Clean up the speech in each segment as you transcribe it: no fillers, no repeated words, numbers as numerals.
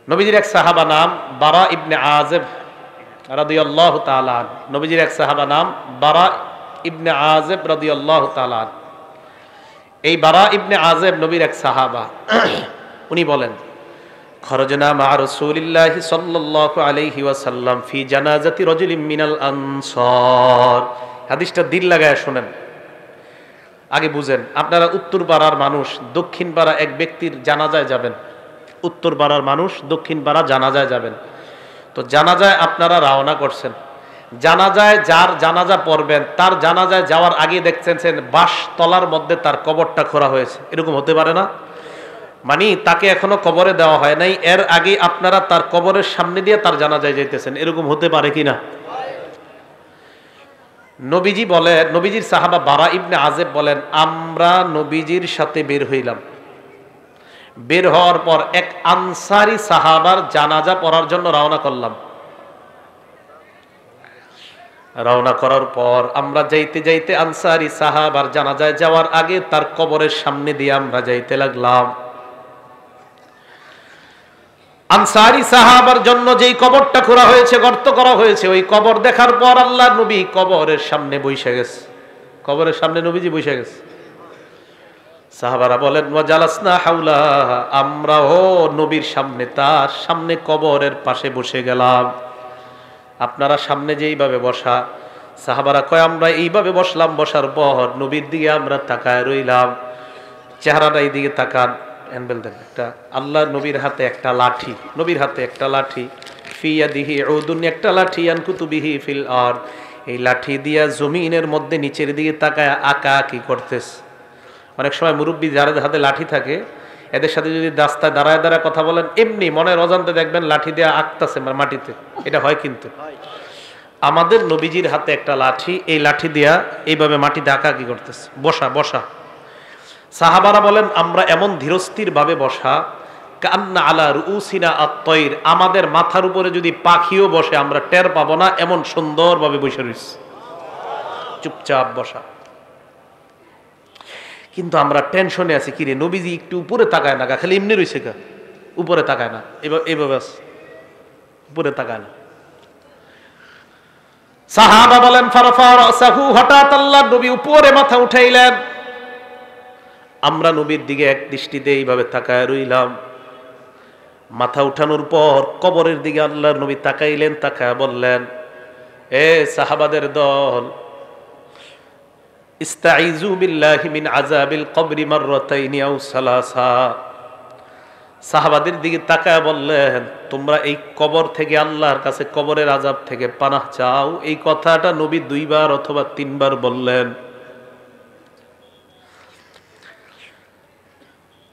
নবীজির এক সাহাবা নাম বারা ইবনে আযিব রাদিয়াল্লাহু তাআলা। নবীজির এক সাহাবা নাম বারা ইবনে আযিব রাদিয়াল্লাহু তাআলা। এই বারা ইবনে আযিব নবীর এক সাহাবা। উনি বলেন, খরজনা মা রাসূলিল্লাহি সাল্লাল্লাহু আলাইহি ওয়াসাল্লাম ফি জানাজাতি রাজুলিন মিনাল আনসার। হাদিসটা দিল লাগায় শুনেন, আগে বুঝেন। আপনারা উত্তর পাড়ার মানুষ, দক্ষিণ পাড়া এক ব্যক্তির জানাজায় যাবেন। উত্তর পাড়ার মানুষ দক্ষিণ পাড়া জানাজায় যাবেন। তো জানাজায় আপনারা রওনা করছেন, জানাজায় যার জানাজা পড়বেন তার জানাজায় যাওয়ার আগে দেখছেন বাঁশ তলার মধ্যে তার কবরটা খোঁড়া হয়েছে। এরকম হতে পারে না? মানে তাকে এখনো কবরে দেওয়া হয় নাই, এর আগে আপনারা তার কবরের সামনে দিয়ে তার জানাজায় যাইতেছেন। এরকম হতে পারে কিনা? নবীজি বলেন, নবীজির সাহাবা বারা ইবনে আযিব বলেন, আমরা নবীজির সাথে বের হইলাম। বের হওয়ার পর এক আনসারী সাহাবার জানাজা পড়ার জন্য রওনা করলাম। রওনা করার পর আমরা যাইতে যাইতে আনসারী সাহাবার জানাজায় যাওয়ার আগে তার কবরের সামনে দিয়ে আমরা যাইতে লাগলাম। আনসারী সাহাবার জন্য যেই কবরটা খোঁড়া হয়েছে, গর্ত করা হয়েছে, ওই কবর দেখার পর আল্লাহর নবী কবরের সামনে বসে গেছে। কবরের সামনে নবীজি বসে গেছে। সাহাবারা বলেন, ওয়া জালাসনা হাওলা, আমরাও নবীর সামনে, তার সামনে কবরের পাশে বসে গেলাম। আপনারা সামনে যেইভাবে বসা, সাহাবারা কয় আমরা এইভাবে বসলাম। বসার পর নবীর দিকে আমরা তাকায় রইলাম। চেহারাটা এই দিকে তাকান। একটা আল্লাহ নবীর হাতে একটা লাঠি, নবীর হাতে একটা লাঠি, ফিয়াদিহি উদুন, একটা লাঠি, আনকুতুবিহি ফিল আরদ, এই লাঠি দিয়া জমিনের মধ্যে নিচের দিকে তাকায় আঁকা আঁকি করতেছে। অনেক সময় মুরব্বী যাদের হাতে লাঠি থাকে, এদের সাথে যদি রাস্তায় দাঁড়ায় দাঁড়ায় কথা বলেন, এমনি মনের অজান্তে দেখবেন লাঠি দিয়ে আঁকতেছে মাটিতে। এটা হয় কিন্তু। আমাদের নবীজির হাতে একটা লাঠি, এই লাঠি দিয়া এইভাবে মাটিতে আঁকা আঁকি করতেছে, বসা বসা। সাহাবারা বলেন আমরা এমন ধীরস্থির ভাবে বসা, কান্না আলা রুউসিনা আত-তায়র, আমাদের মাথার উপরে যদি পাখিও বসে আমরা টের পাবো না, এমন সুন্দরভাবে বসে রইছে, চুপচাপ বসা। কিন্তু আমরা টেনশনে আছি, কিরে নবীজি একটু উপরে তাকায় না, খালি এমনি রইছে কা, উপরে তাকায় না, এইভাবে উপরে তাকায় না। সাহাবা বলেন ফারাফা রাসাহু, হঠাৎ আল্লাহর নবী উপরে মাথা উঠাইলেন। আমরা নবীর দিকে এক দৃষ্টিতে এইভাবে তাকায় রইলাম। মাথা উঠানোর পর কবরের দিকে আল্লাহর নবী তাকাইলেন, তাকায় বললেন, এ সাহাবাদের দল, ইস্তাইযু বিল্লাহি মিন আযাবিল কবরি মাররাতাইনি আও সালাসা। সাহাবাদের দিকে তাকায় বললেন, তোমরা এই কবর থেকে, আল্লাহর কাছে কবরের আযাব থেকে পানাহ চাও। এই কথাটা নবী 2 বার অথবা 3 বার বললেন।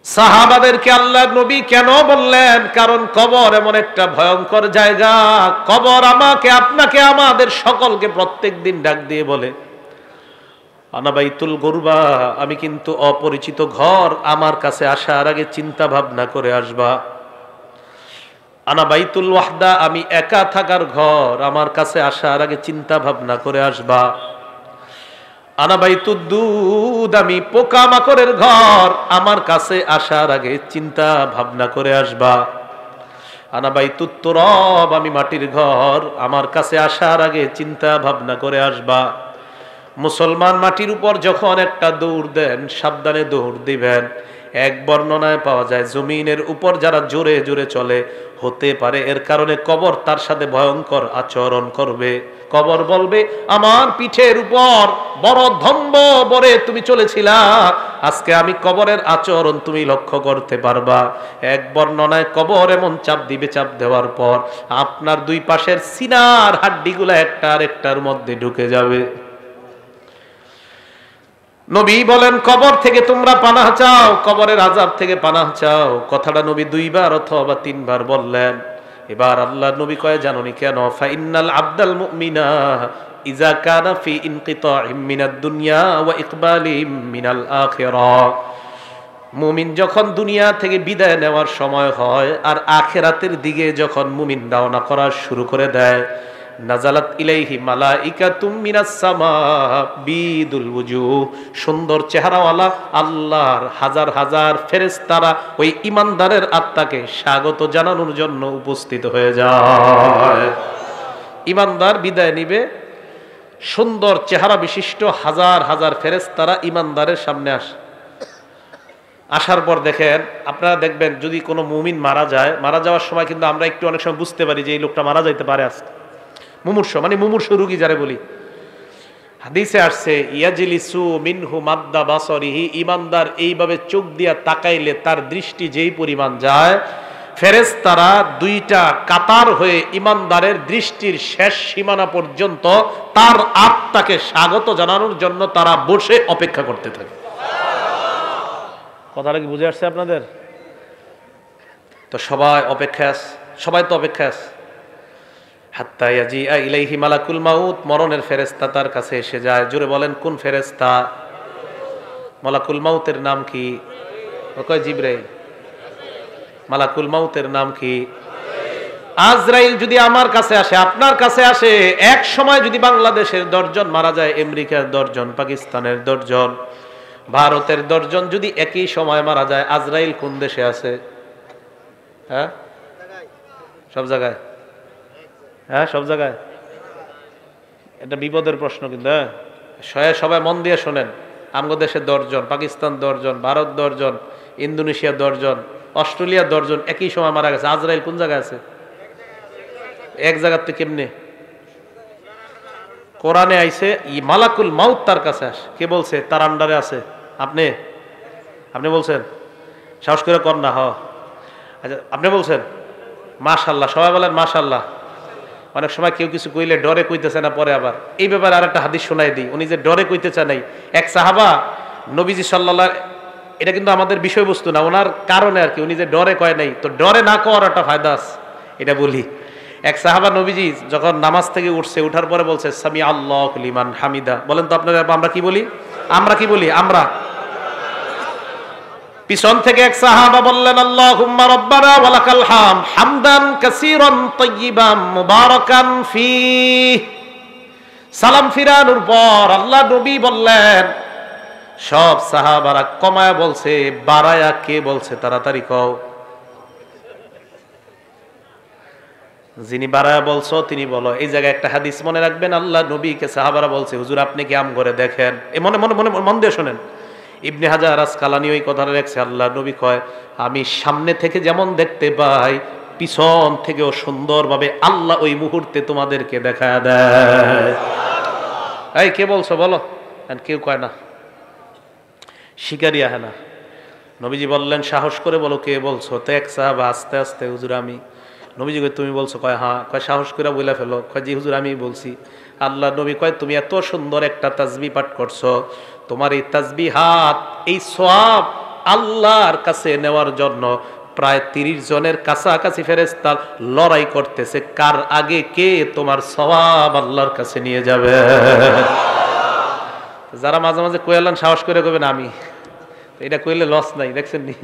সাহাবাদেরকে আল্লাহর নবী কেন বললেন? কারণ কবর এমন একটা ভয়ঙ্কর জায়গা। কবর আমাকে, আপনাকে, আমাদের সকলকে প্রত্যেকদিন ডাক দিয়ে বলে, আনা বাইতুল গুরবা, আমি কিন্তু অপরিচিত ঘর, আমার কাছে আসার আগে চিন্তা ভাবনা করে আসবা। আনা বাইতুল ওয়াহদা, আমি একা থাকার ঘর, আমার কাছে আসার আগে চিন্তা ভাবনা করে আসবা। আনা বাইতুদ দুদ, আমি পোকামাকড়ের ঘর, আমার কাছে আসার আগে চিন্তা ভাবনা করে আসবা। আনা বাইতুত তুরাব, আমি মাটির ঘর, আমার কাছে আসার আগে চিন্তা ভাবনা করে আসবা। মুসলমান মাটির উপর যখন একটা দৌড় দেন, সাবধানে দৌড় দিবেন। এক বর্ণনায় পাওয়া যায়, জমিনের উপর যারা জোরে জোরে চলে, হতে পারে এর কারণে কবর তার সাথে ভয়ঙ্কর আচরণ করবে। কবর বলবে, আমার পিঠের উপর বড় ধম্ব বরে তুমি চলেছিলা, আজকে আমি কবরের আচরণ তুমি লক্ষ্য করতে পারবা। এক বর্ণনায় কবর এমন চাপ দিবে, চাপ দেওয়ার পর আপনার 2 পাশের সিনার হাড্ডিগুলা একটা আরেকটার মধ্যে ঢুকে যাবে। নবী বলেন, কবর থেকে তোমরা পানাহ চাও, কবরের আযাব থেকে পানাহ চাও। কথাটা নবী 2 বার অথবা 3 বার বললেন। এবার আল্লাহর নবী কয়, জানোনি কেন? ফা ইন্নাল আবদাল মুমিনা ইযা কানা ফি ইনকিতাইম মিনাদ দুনিয়া ওয়া ইকবালিম মিনাল আখিরাহ। মুমিন যখন দুনিয়া থেকে বিদায় নেওয়ার সময় হয় আর আখিরাতের দিকে যখন মুমিন রওনা করা শুরু করে দেয়, নাজালাত ইলাইহি মালাইকাতুম মিনাস সামা বিদুল ওয়ুজুহ, সুন্দর চেহারাওয়ালা আল্লাহর হাজার হাজার ফেরেশতারা ওই ঈমানদারের আত্মাকে স্বাগত জানানোর জন্য উপস্থিত হয়ে যায়। ঈমানদার বিদায় নিবে, সুন্দর চেহারা বিশিষ্ট হাজার হাজার ফেরেশতারা ঈমানদারের সামনে আসে। আসার পর দেখেন, আপনারা দেখবেন যদি কোনো মুমিন মারা যায়, মারা যাওয়ার সময় কিন্তু আমরা একটু অনেক সময় বুঝতে পারি যে এই লোকটা মারা যাইতে পারে আজকে। মুমূর্ষ মানে মুমূর্ষ রোগী যারে বলি, হাদিসে আসছে ইয়াজলিসু মিনহু মাদ্দা বাসরিহি, ঈমানদার এইভাবে চোখ দিয়া তাকাইলে তার দৃষ্টি যেই পরিমাণ যায়, ফেরেশতারা দুইটা কাতার হয়ে ঈমানদারের দৃষ্টির শেষ সীমানা পর্যন্ত তার আত্মাকে স্বাগত জানানোর জন্য তারা বসে অপেক্ষা করতে থাকে। কথাটা কি বুঝে আসছে আপনাদের? তো সবাই অপেক্ষায় আছে, সবাই তো অপেক্ষায় আছে। হাত্তা ইয়াজিআ ইলাইহি মালাকুল মাউত, মরণের ফেরেশতা তার কাছে এসে যায়। জোরে বলেন কোন ফেরেশতা? মালাকুল মাউতের নাম কি? কয় জিবরাইল। মালাকুল মাউতের নাম কি? আজরাইল। যদি আমার কাছে আসে, আপনার কাছে আসে, এক সময় যদি বাংলাদেশের 10 জন মারা যায়, আমেরিকার 10 জন, পাকিস্তানের 10 জন, ভারতের 10 জন যদি একই সময় মারা যায়, আজরাইল কোন দেশে আছে? হ্যাঁ, সব জায়গায়। হ্যাঁ, সব জায়গায়। এটা বিপদের প্রশ্ন কিন্তু। হ্যাঁ, সবাই মন দিয়ে শোনেন। আমাদের দেশে 10 জন, পাকিস্তান 10 জন, ভারত 10 জন, ইন্দোনেশিয়া 10 জন, অস্ট্রেলিয়া 10 জন একই সময় মারা গেছে। আজরাইল কোন জায়গায় আছে? এক জায়গার তো কেমনে? কোরআনে আইছে মালাকুল মাউত তার কাছে আসে। কে বলছে তার আন্ডারে আছে? আপনি আপনি বলছেন? সাহস করে কর না। আচ্ছা, আপনি বলছেন? মাশাআল্লাহ, সবাই বলেন মাশাআল্লাহ। অনেক সময় কেউ কিছু কইলে ডরে কইতেছে না, পরে আবার এই ব্যাপারে আর একটা হাদিস শোনাই দিই। উনি যে ডরে কইতেছে নাই, এক সাহাবা নবীজি সাল্লাল্লাহু, এটা কিন্তু আমাদের বিষয়বস্তু না, ওনার কারণে আর কি, উনি যে ডরে কয় নাই, তো ডরে না কওয়ার একটা ফায়দা আছে, এটা বলি। এক সাহাবা নবীজি যখন নামাজ থেকে উঠছে, উঠার পরে বলছে সামি আল্লাহু লিমান হামিদা। বলেন তো আপনারা আমরা কি বলি? আমরা কি বলি? আমরা। পিছন থেকে এক সাহাবা বললেন আল্লাহুম্মা রাব্বানা ওয়া লাকাল হামদ হামদান কাসীরান তাইয়িবান মুবারাকান ফীহ। সালাম ফিরানোর পর আল্লাহ নবী বললেন, সব সাহাবারা কমায়া বলছে, বাড়ায়া কে বলছে? তাড়াতাড়ি কও। যিনি বাড়ায়া বলছো তিনি বলো। এই জায়গায় একটা হাদিস মনে রাখবেন, আল্লাহ নবীকে সাহাবারা বলছে হুজুর আপনি কি আম করে দেখেন। এ মনে মনে মনে মন দিয়ে শোনেন। ইবনে হাজার আসকালানী ওই কথাটা লেখছে, আল্লাহ নবী কয় আমি সামনে থেকে যেমন দেখতে পাই, পিছন থেকেও সুন্দরভাবে আল্লাহ ওই মুহূর্তে তোমাদেরকে দেখা দেয়। এই কে বলছো বলো? কেউ কয় না, শিকারিয়া। হ্যাঁ না, নবীজি বললেন সাহস করে বলো কে বলছো। তো এক সাহাবা আস্তে আস্তে, হুজুর আমি। নবীজি কয় তুমি বলছো? কয় হ্যাঁ। কয় সাহস করে বলে ফেলো। কয় জি হুজুর আমি বলছি। আল্লাহ নবী কয় তুমি এত সুন্দর একটা তাসবিহ পাঠ করছো, তোমার এই তাসবিহাত, এই সওয়াব আল্লাহর কাছে নেওয়ার জন্য প্রায় 30 জনের কাছাকাছি ফেরেশতা লড়াই করতেছে, কার আগে কে তোমার সওয়াব আল্লাহর কাছে নিয়ে যাবে। যারা মাঝে মাঝে কইলেন সাহস করে কইবেন আমি, এটা কইলে লস নাই। দেখছেন নি,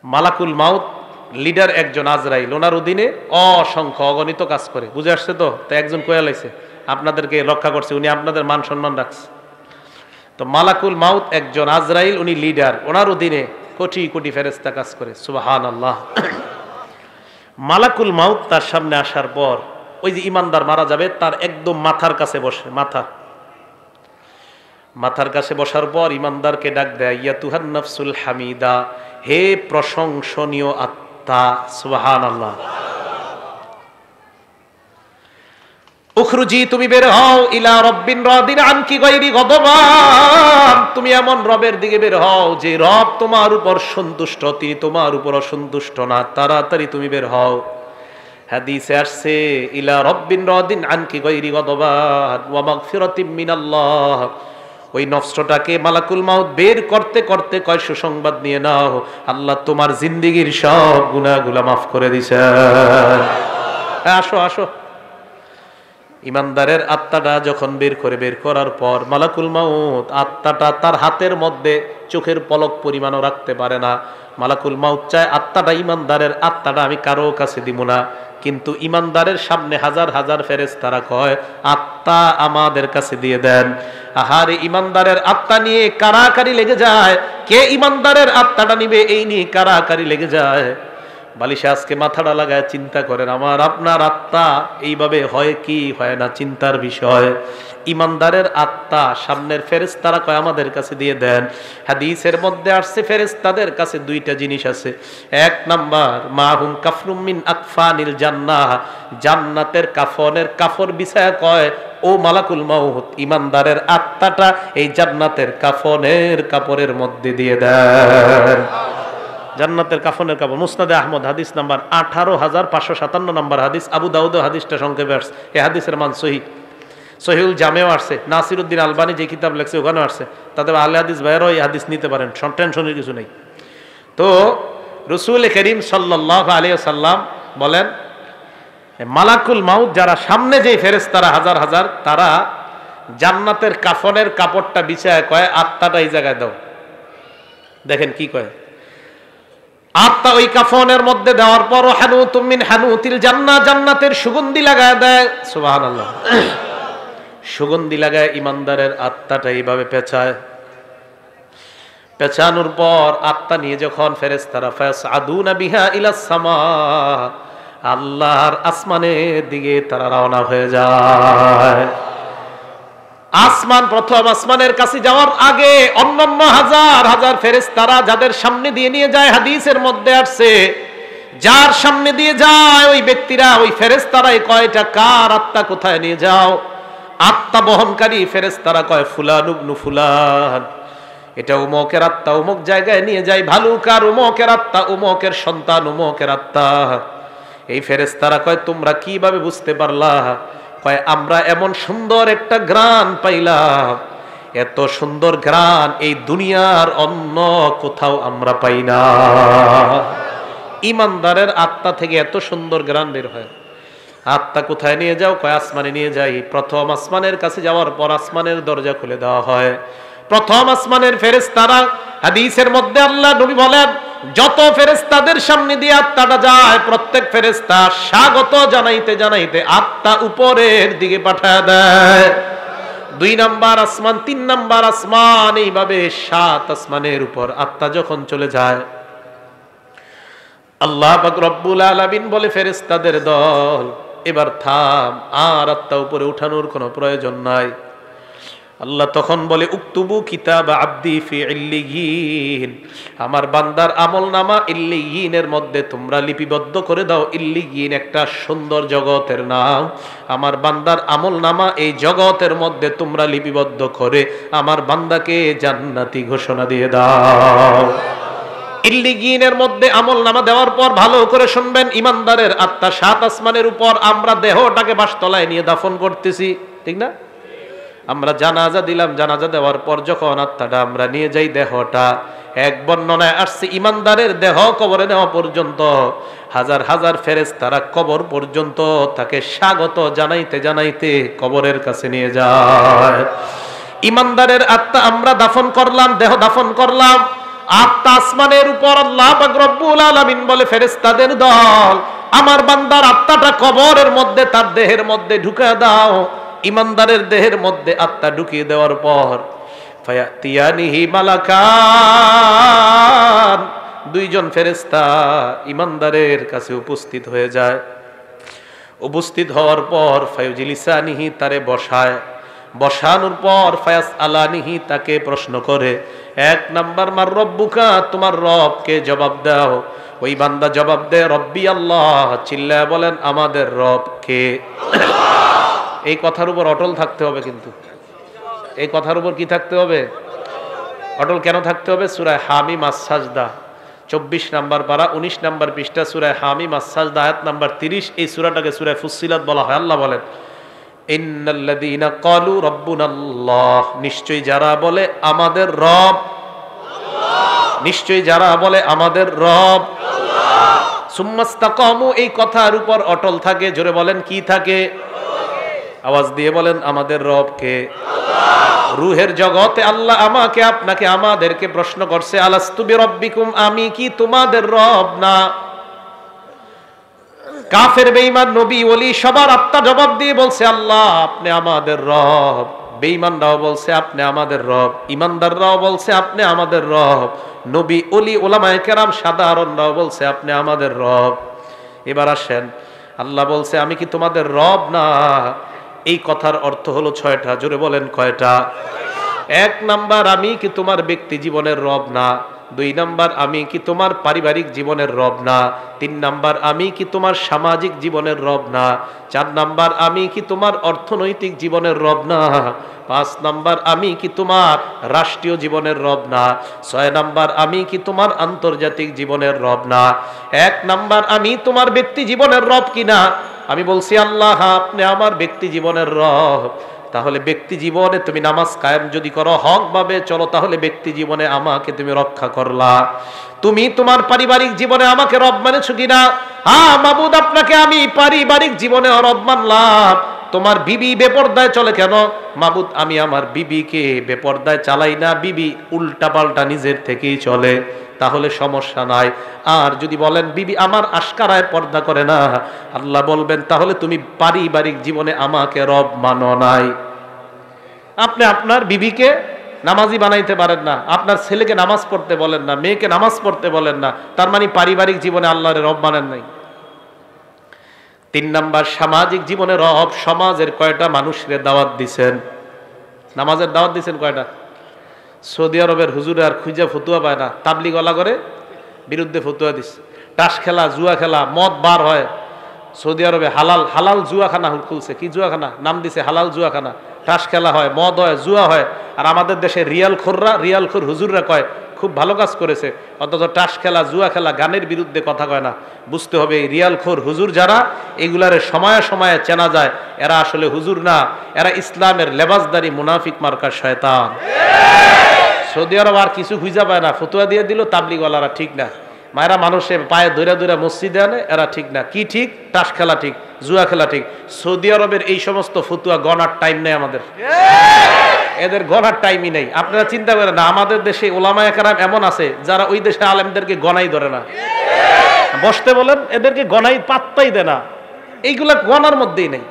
মালাকুল মাউত লিডার একজন আজরাইল, ওনার অধীনে অসংখ্য অগণিত কাজ করে। বুঝে আসছে তো? তো একজন কইয়া লাইছে, আপনাদেরকে রক্ষা করছে, উনি আপনাদের মান সম্মান রাখছে। তো মালাকুল মাউত একজন আজরাইল, উনি লিডার, ওনার অধীনে কোটি কোটি ফেরেশতা কাজ করে। সুবহানাল্লাহ। মালাকুল মাউত তার সামনে আসার পর ওই যে ইমানদার মারা যাবে, তার একদম মাথার কাছে বসে। মাথার কাছে বসার পর ইমানদারকে ডাক দেয়, ইয়াতুহান নাফসুল হামিদা, হে প্রশংসনীয় আত্মা। সুবহানাল্লাহ। উখরুজি, তুমি বের হও, ইলা রব্বিন রাদিন আনকি গায়রি গদবান, তুমি এমন রবের দিকে বের হও যে রব তোমার উপর সন্তুষ্ট, তিনি তোমার উপর অসন্তুষ্ট না। তাড়াতাড়ি তুমি বের হও। হাদিসে আসছে ইলা রব্বিন রাদিন আনকি গায়রি গদবান ওয়া মাগফিরাতিম মিনাল্লাহ। ওই নফসটাকে মালাকুল মাউত বের করতে করতে কয় সুসংবাদ নিয়ে নাও, আল্লাহ তোমার জিন্দেগীর সব গুনাহগুলো মাফ করে দিয়েছেন। আসো আসো। ইমানদারের আত্মাটা যখন বের করার পর মালাকুল মাউত আত্মাটা তার হাতের মধ্যে চোখের পলক পরিমাণও রাখতে পারে না। মালাকুল মাউত চায় আত্মাটা, ইমানদারের আত্মাটা আমি কারো কাছে দিব না, কিন্তু ইমানদারের সামনে হাজার হাজার ফেরেশতারা কয় আত্মা আমাদের কাছে দিয়ে দেন। আহারে ইমানদারের আত্মা নিয়ে কারাকারি লেগে যায়, কে ইমানদারের আত্মাটা নিবে এই নিয়ে কারাকারি লেগে যায়। বালিশে আজকে মাথাটা লাগায় চিন্তা করেন, আমার আপনার আত্মা এইভাবে হয় কি হয় না, চিন্তার বিষয়। ইমানদারের আত্মা সামনের ফেরেশতারা কয় আমাদের কাছে দিয়ে দেন। হাদিসের মধ্যে আসছে ফেরেশতাদের কাছে দুইটা জিনিস আছে। এক নাম্বার মাহুম কাফরুম মিন আকফানিল জান্নাহ, জান্নাতের কাফনের কাফর বিছায়া কয় ও মালাকুল মাউত ইমানদারের আত্মাটা এই জান্নাতের কাফনের কাপড়ের মধ্যে দিয়ে দেন। জান্নাতের কাফনের কাপড়, মুসনাদে আহমদ হাদিস নাম্বার 18,557 নম্বর হাদিস, আবু দাউদ হাদিসটা সংক্ষেপে আসছে। এই হাদিসের মান সহিহ, সহিহুল জামেও আসছে, নাসিরউদ্দিন আলবানী যে কিতাব লেখছে ওখানেও আসছে। তাতে আহলে হাদিস ভাইয়েরাও এই হাদিস নিতে পারেন, টেনশনের কিছু নেই। তো রাসূল করিম সাল্লাল্লাহু আলাইহি ওয়াসাল্লাম বলেন মালাকুল মাউত যারা সামনে যে ফেরেশতারা হাজার হাজার, তারা জান্নাতের কাফনের কাপড়টা বিছায় কয় আত্মাটা এই জায়গায় দাও। দেখেন কি কয়, আত্মা ওই কাফনের মধ্যে দেওয়ার পর হানুতুম মিন হানুতিল জান্নাহ, জান্নাতের সুগন্ধি লাগায় দেয়। সুবহানাল্লাহ, সুগন্ধি লাগায় ইমানদারের আত্মাটা এইভাবে পেঁচায়। পেঁচানোর পর আত্মা নিয়ে যখন ফেরেশতারা ফায়াসআদুনা বিহা ইলাস সামা, আল্লাহর আসমানের দিকে তারা রওনা হয়ে যায়। আসমান, প্রথম আসমানের কাছে যাওয়ার আগে অন্যান্য হাজার হাজার ফেরেশতারা যাদের সামনে দিয়ে নিয়ে যায়, হাদিসের মধ্যে আসছে যার সামনে দিয়ে যায় ওই ব্যক্তিরা, ওই ফেরেশতারাই কয়টা কার আত্মা কোথায় নিয়ে যাও। আত্মা বহনকারী ফেরেশতারা কয় ফুলান ইবনু ফুলান, এটা উমকের আত্মা উমক জায়গায় নিয়ে যায়। ভালুকার উমকের আত্মা, উমকের সন্তান উমকের আত্মা। এই ফেরেশতারা কয় তোমরা কিভাবে বুঝতে পারলা? কয় আমরা এমন সুন্দর একটা ঘ্রাণ পাইলাম, এত সুন্দর ঘ্রাণ এই দুনিয়ার অন্য কোথাও আমরা পাই না। ইমানদারের আত্মা থেকে এত সুন্দর ঘ্রাণ বের হয়। আত্মা কোথায় নিয়ে যাও? কয় আসমানে নিয়ে যাই। প্রথম আসমানের কাছে যাওয়ার পর আসমানের দরজা খুলে দেওয়া হয়। প্রথম আসমানের ফেরেশতারা, হাদিসের মধ্যে আল্লাহ নবী বলেন যত ফেরেশতাদের সামনে দিয়ে আত্মাটা যায়, প্রত্যেক ফেরেশতা স্বাগত জানাইতে জানাইতে আত্মা উপরের দিকে পাঠায় দেয়। 2 নাম্বার আসমান, 3 নাম্বার আসমান, এইভাবে 7 আসমানের উপর আত্মা যখন চলে যায়, আল্লাহ পাক রব্বুল আলামিন বলে ফেরেশতাদের দল এবার থাম, আর আত্মা উপরে উঠানোর কোনো প্রয়োজন নাই। আল্লাহ তখন বলে উকতুবু কিতাব আব্দি ফি ইল্লিয়িন, আমার বান্দার আমলনামা ইল্লিয়িনের মধ্যে তোমরা লিপিবদ্ধ করে দাও। ইল্লিয়িন একটা সুন্দর জগতের নাম। আমার বান্দার আমলনামা এই জগতের মধ্যে তোমরা লিপিবদ্ধ করে আমার বান্দাকে জান্নাতি ঘোষণা দিয়ে দাও। ইল্লিয়িনের মধ্যে আমলনামা দেওয়ার পর ভালো করে শুনবেন, ইমানদারের আত্মা 7 আসমানের উপর, আমরা দেহটাকে বাসতলায় নিয়ে দাফন করতেছি, ঠিক না? আমরা জানাজা দিলাম, জানাজা দেওয়ার পর যখন আত্মাটা আমরা নিয়ে যাই, দেহটা এক বর্ণনায় আসছে ইমানদারের দেহ কবরে নেওয়া পর্যন্ত হাজার হাজার ফেরেশতারা কবর পর্যন্ত তাকে স্বাগত জানাইতে জানাইতে কবরের কাছে নিয়ে যায়। ইমানদারের আত্মা আমরা দাফন করলাম, দেহ দাফন করলাম, আত্মা আসমানের উপর। আল্লাহ পাক রব্বুল আলামিন বলে ফেরেশতাদের দল আমার বান্দার আত্মাটা কবরের মধ্যে তার দেহের মধ্যে ঢুকিয়ে দাও। ইমানদারের দেহের মধ্যে আত্মা ঢুকিয়ে দেওয়ার পর ফায়াতিয়ানিহি মালাকান, 2 জন ফেরেশতা ইমানদারের কাছে উপস্থিত হয়ে যায়। উপস্থিত হওয়ার পর ফায়ুজিলিসানিহি, তারে বসায়। বসানোর পর ফায়াস আলানিহি, তাকে প্রশ্ন করে। 1 নাম্বার মার রব্বুকা, তোমার রবকে জবাব দাও। ওই বান্দা জবাব দেয় রব্বি আল্লাহ, চিল্লায় বলেন আমাদের রব কে? এই কথার উপর অটল থাকতে হবে, কিন্তু এই কথার উপর কি থাকতে হবে? অটল কেন থাকতে হবে? সূরা হামিম আস-সাজদা 24 নাম্বার পারা 19 নাম্বার পৃষ্ঠা, সূরা হামিম আস-সাজদা আয়াত নাম্বার 30। এই সূরাটাকে সূরা ফুসসিলাত বলা হয়। আল্লাহ বলেন ইন্নাল্লাযীনা ক্বালু রাব্বুনাল্লাহ, নিশ্চয়ই যারা বলে আমাদের রব আল্লাহ, নিশ্চয়ই যারা বলে আমাদের রব আল্লাহ। সুম্মাস্তাকামু, এই কথার উপর অটল থাকে। জোরে বলেন কি থাকে? আওয়াজ দিয়ে বলেন আমাদের রব কে? রুহের জগতে আল্লাহ আমাকে আপনাকে আমাদেরকে প্রশ্ন করছে, আলাস্তু বিরাব্বিকুম, আমি কি তোমাদের রব না? কাফের বেঈমান নবী ওলি সবার আত্মা জবাব দিয়ে বলছে আল্লাহ আপনি আমাদের রব। বেঈমানরাও বলছে আপনি আমাদের রব, ইমানদাররাও বলছে আপনি আমাদের রব, নবী ওলি ওলামায়ে কেরাম সাধারণরাও বলছে আপনি আমাদের রব। এবার আসেন, আল্লাহ বলছে আমি কি তোমাদের রব না? এই কথার অর্থ হলো 6টা। জোরে বলেন কয়টা? 1 নাম্বার, আমি কি তোমার ব্যক্তি জীবনের রব না? 2 নাম্বার, আমি কি তোমার পারিবারিক জীবনের রব না? 3 নাম্বার, আমি কি তোমার সামাজিক জীবনের রব না? 4 নাম্বার, আমি কি তোমার অর্থনৈতিক জীবনের রব না? 5 নাম্বার, আমি কি তোমার রাষ্ট্রীয় জীবনের রব না? 6 নাম্বার, আমি কি তোমার আন্তর্জাতিক জীবনের রব না? 1 নাম্বার, আমি তোমার ব্যক্তি জীবনের রব কিনা? আমি বলছি আল্লাহ আপনি আমার ব্যক্তি জীবনের রব। তাহলে ব্যক্তি জীবনে তুমি নামাজ কায়েম যদি করো, হক ভাবে চলো, তাহলে ব্যক্তি জীবনে আমাকে তুমি রক্ষা করলা। তুমি তোমার পারিবারিক জীবনে আমাকে রব মানেছো কিনা? হ্যাঁ মাবুদ, আপনাকে আমি পারিবারিক জীবনে রব মানলাম। তোমার বিবি বেপরদায় চলে কেন? মাবুদ, আমি আমার বিবিকে বেপরদায় চালাই না, বিবি উল্টা পাল্টা নিজের থেকেই চলে, তাহলে সমস্যা নাই। আর যদি বলেন বিবি আমার আশকারায় পর্দা করে না, আল্লাহ বলবেন তাহলে তুমি পারিবারিক জীবনে আমাকে রব মানো নাই। আপনি আপনার বিবিকে নামাজি বানাইতে পারেন না, আপনার ছেলেকে নামাজ পড়তে বলেন না, মেয়েকে নামাজ পড়তে বলেন না, তার মানে পারিবারিক জীবনে আল্লাহর রব মানেন নাই। 3 নাম্বার, সামাজিক জীবনে রব। সমাজের কয়টা মানুষের দাওয়াত দিছেন? নামাজের দাওয়াত দিছেন কয়টা? সৌদি আরবের হুজুরে আর খুঁজা ফতুয়া পায় না, তাবলিগ ওয়ালা করে বিরুদ্ধে ফতুয়া দিছে। তাস খেলা, জুয়া খেলা, মদ বার হয়। সৌদি আরবে হালাল হালাল জুয়াখানা খুলছে। কি জুয়াখানা? নাম দিছে হালাল জুয়াখানা। তাস খেলা হয়, মদ হয়, জুয়া হয়। আর আমাদের দেশে রিয়াল খোর হুজুররা কয় খুব ভালো কাজ করেছে, অথচ তাস খেলা, জুয়া খেলা, গানের বিরুদ্ধে কথা কয় না। বুঝতে হবে এই রিয়াল খোর হুজুর যারা, এগুলারে সময়ে সময়ে চেনা যায় এরা আসলে হুজুর না, এরা ইসলামের লেবাসদারি মুনাফিক মার্কার শয়তান। সৌদি আরব আর কিছু খুঁজা পায় না, ফতুয়া দিয়ে দিল তাবলিগওয়ালারা ঠিক না, মায়েরা মানুষের পায়ে ধরে ধরে মসজিদে আনে, এরা ঠিক না। কি ঠিক? তাস খেলা ঠিক, জুয়া খেলা ঠিক। সৌদি আরবের এই সমস্ত ফতুয়া গণার টাইম নেই আমাদের, এদের গণার টাইমই নেই। আপনারা চিন্তা করেন না, আমাদের দেশে ওলামায়ে কেরাম এমন আছে যারা ওই দেশে আলেমদেরকে গণাই ধরে না, বসতে বলেন এদেরকে গণাই পাত্তাই দেয় না, এইগুলা গণার মধ্যেই নেই।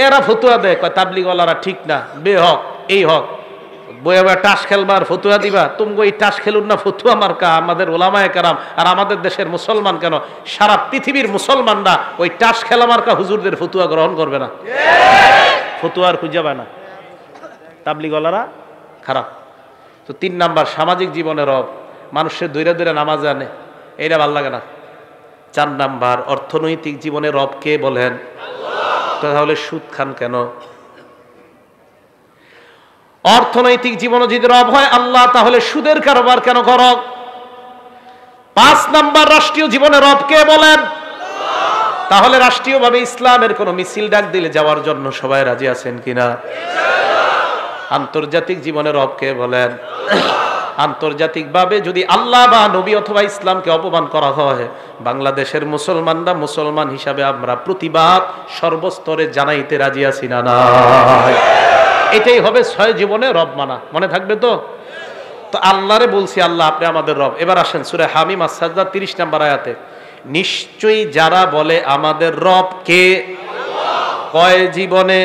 এরা ফতুয়া দেয়, কয় তাবলিগওয়ালারা ঠিক না, বেহক, এই হক। বইয়া টাস খেলবার ফতুয়া দিবা, তুমি ওই টাস খেলুন না ফতুয়া মার্কা আমাদের ওলামায়ে কেরাম। আর আমাদের দেশের মুসলমান কেন, সারা পৃথিবীর মুসলমানরা ওই টাস খেলা মার্কা হুজুরদের ফতুয়া গ্রহণ করবে না, ফতুয়া আর খুঁজে পায় না। তাবলিগওয়ালারা খারাপ। তো 3 নাম্বার, সামাজিক জীবনের রব। মানুষের দৈরা দৈরা নামাজ আনে, এইটা ভাল লাগে না। 4 নাম্বার, অর্থনৈতিক জীবনে রব কে বলেন? তাহলে সুদ খান কেন? অর্থনৈতিক জীবনে যদি রব হয় আল্লাহ, তাহলে সুদের কারবার কেন করো? 5 নাম্বার, রাষ্ট্রীয় জীবনে রব কে বলেন? তাহলে রাষ্ট্রীয়ভাবে ইসলামের কোন মিছিল ডাক দিলে যাওয়ার জন্য সবাই রাজি আছেন কিনা? আন্তর্জাতিক জীবনে রব কে বলেন? আন্তর্জাতিকভাবে যদি আল্লাহ বা নবী অথবা ইসলামকে অপমান করা হয়, বাংলাদেশের মুসলমানরা মুসলমান হিসাবে আমরা প্রতিবাদ সর্বস্তরে জানাইতে রাজি আছি না? নাই। এটাই হবে 6 জীবনে রব মানা। মনে থাকবে তো? তো আল্লাহরে বলছি আল্লাহ আপনি আমাদের রব। এবার আসেন সূরা হামিম আস-সাজদা 30 নম্বর আয়াতে, নিশ্চয়ই যারা বলে আমাদের রব কে, কয় জীবনে?